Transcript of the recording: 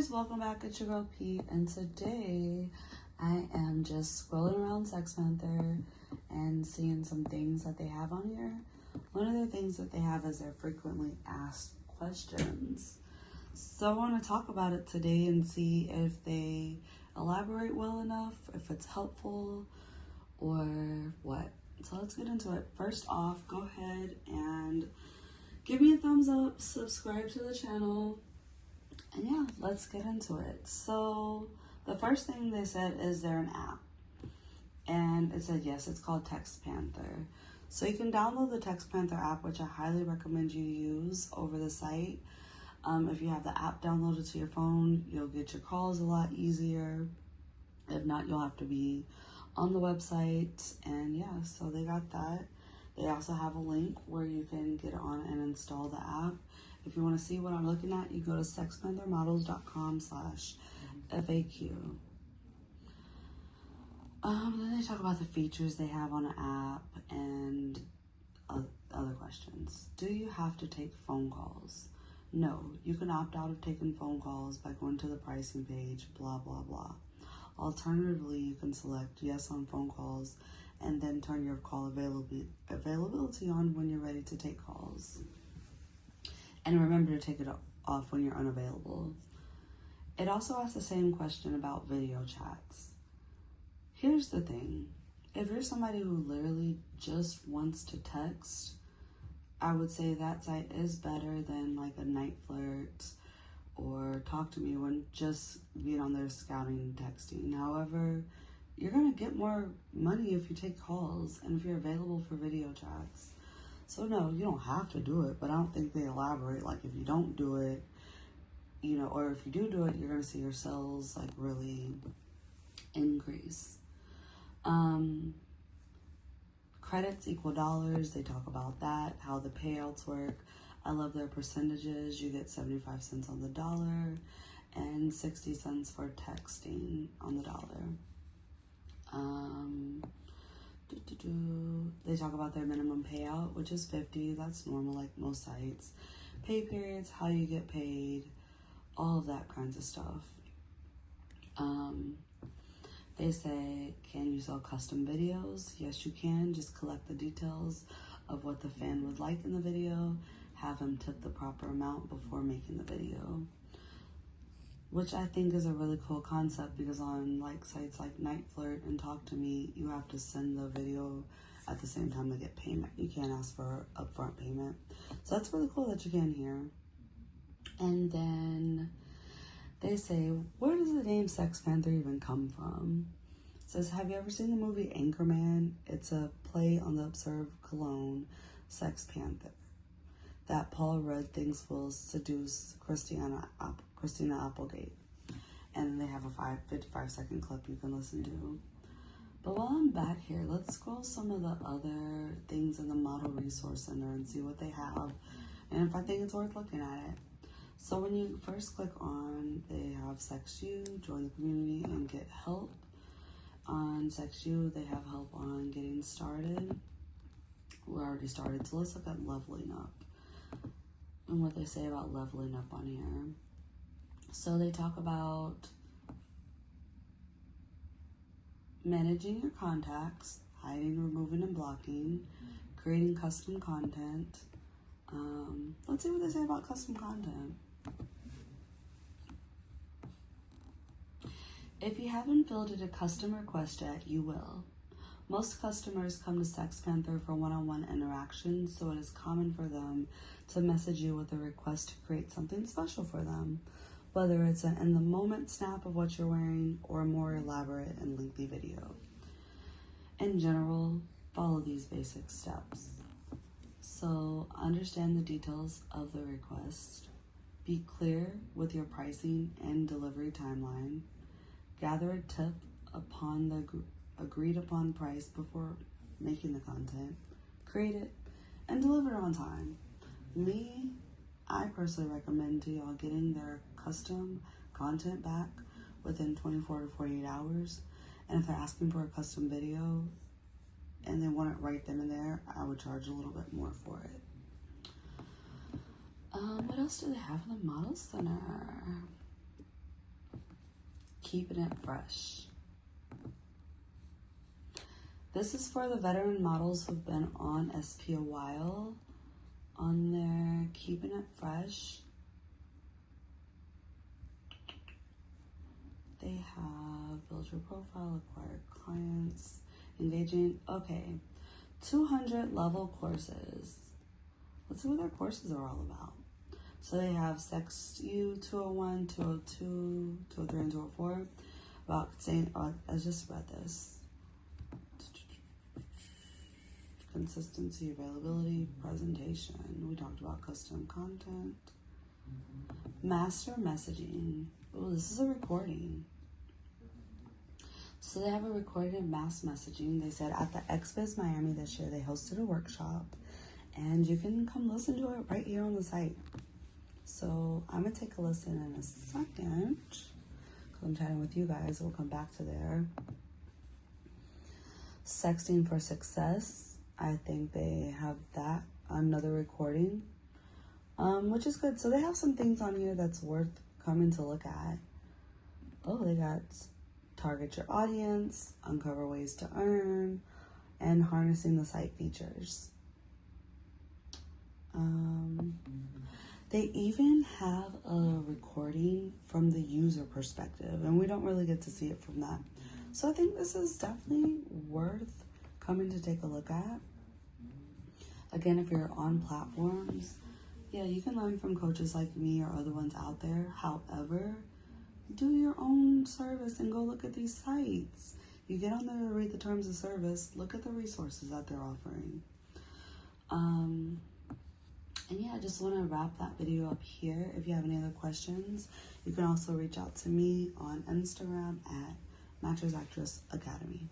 guys, welcome back. It's your girl Pete, and today I am just scrolling around Sextpanther and seeing some things that they have on here. One of the things that they have is their frequently asked questions. So I want to talk about it today and see if they elaborate well enough, if it's helpful, or what. So let's get into it. First off, go ahead and give me a thumbs up, subscribe to the channel, and yeah, let's get into it. So the first thing they said is they're an app, and it said yes, it's called Sextpanther. So you can download the Sextpanther app, which I highly recommend you use over the site. If you have the app downloaded to your phone, you'll get your calls a lot easier. If not, you'll have to be on the website. And yeah, so they got that. They also have a link where you can get on and install the app. If you want to see what I'm looking at, you go to sextpanthermodels.com/FAQ. Then they talk about the features they have on the app and other questions. Do you have to take phone calls? No, you can opt out of taking phone calls by going to the pricing page, blah, blah, blah. Alternatively, you can select yes on phone calls and then turn your call availability on when you're ready to take calls. And remember to take it off when you're unavailable. It also asks the same question about video chats. Here's the thing. If you're somebody who literally just wants to text, I would say that site is better than like a Night Flirt or Talk to Me when just being on there scouting and texting. However, you're going to get more money if you take calls and if you're available for video chats. So no, you don't have to do it, but I don't think they elaborate. Like if you don't do it, you know, or if you do it, you're going to see your sales like really increase. Credits equal dollars. They talk about that, how the payouts work. I love their percentages. You get 75 cents on the dollar and 60 cents for texting on the dollar. They talk about their minimum payout, which is 50. That's normal, like most sites. Pay periods, how you get paid, all of that kinds of stuff. They say, can you sell custom videos? Yes, you can. Just collect the details of what the fan would like in the video. Have him tip the proper amount before making the video. Which I think is a really cool concept because on like sites like Night Flirt and Talk to Me, you have to send the video at the same time to get payment. You can't ask for upfront payment. So that's really cool that you can here. And then they say, where does the name Sextpanther even come from? It says, have you ever seen the movie Anchorman? It's a play on the absurd cologne Sextpanther that Paul Rudd thinks will seduce Christina Applegate. And they have a 55-second clip you can listen to. But while I'm back here, let's scroll some of the other things in the Model Resource Center and see what they have and if I think it's worth looking at it. So when you first click on, they have SexU, join the community, and get help. On SexU, they have help on getting started. We're already started, so let's look at leveling up and what they say about leveling up on here. So they talk about managing your contacts, hiding, removing, and blocking, creating custom content. Let's see what they say about custom content. If you haven't filled in a custom request yet, you will. Most customers come to Sextpanther for one-on-one interactions, so it is common for them to message you with a request to create something special for them, whether it's an in-the-moment snap of what you're wearing or a more elaborate and lengthy video. In general, follow these basic steps. So, understand the details of the request. Be clear with your pricing and delivery timeline. Gather a tip upon the agreed upon price before making the content. Create it and deliver it on time. I personally recommend to y'all getting their custom content back within 24 to 48 hours. And if they're asking for a custom video and they want it right then and there, I would charge a little bit more for it. What else do they have in the Model Center? keeping it fresh. This is for the veteran models who've been on SP a while. On their keeping it fresh, they have build your profile, acquire clients, engaging. Okay, 200 level courses. Let's see what their courses are all about. So they have Sex U 201, 202, 203, and 204. About saying, I just read this. Consistency, availability, presentation. We talked about custom content. Master messaging. Oh, this is a recording. So they have a recording of mass messaging. They said at the XBiz Miami this year, they hosted a workshop. And you can come listen to it right here on the site. So I'm going to take a listen in a second. Because I'm chatting with you guys. We'll come back to there. Sexting for Success. I think they have that, another recording, which is good. So they have some things on here that's worth coming to look at. Oh, they got target your audience, uncover ways to earn, and harnessing the site features. They even have a recording from the user perspective, and we don't really get to see it from that. So I think this is definitely worth coming to take a look at. Again, if you're on platforms, yeah, you can learn from coaches like me or other ones out there. However, do your own service and go look at these sites. You get on there to read the terms of service, look at the resources that they're offering. And yeah, I just want to wrap that video up here. If you have any other questions, you can also reach out to me on Instagram at Mattress Actress Academy.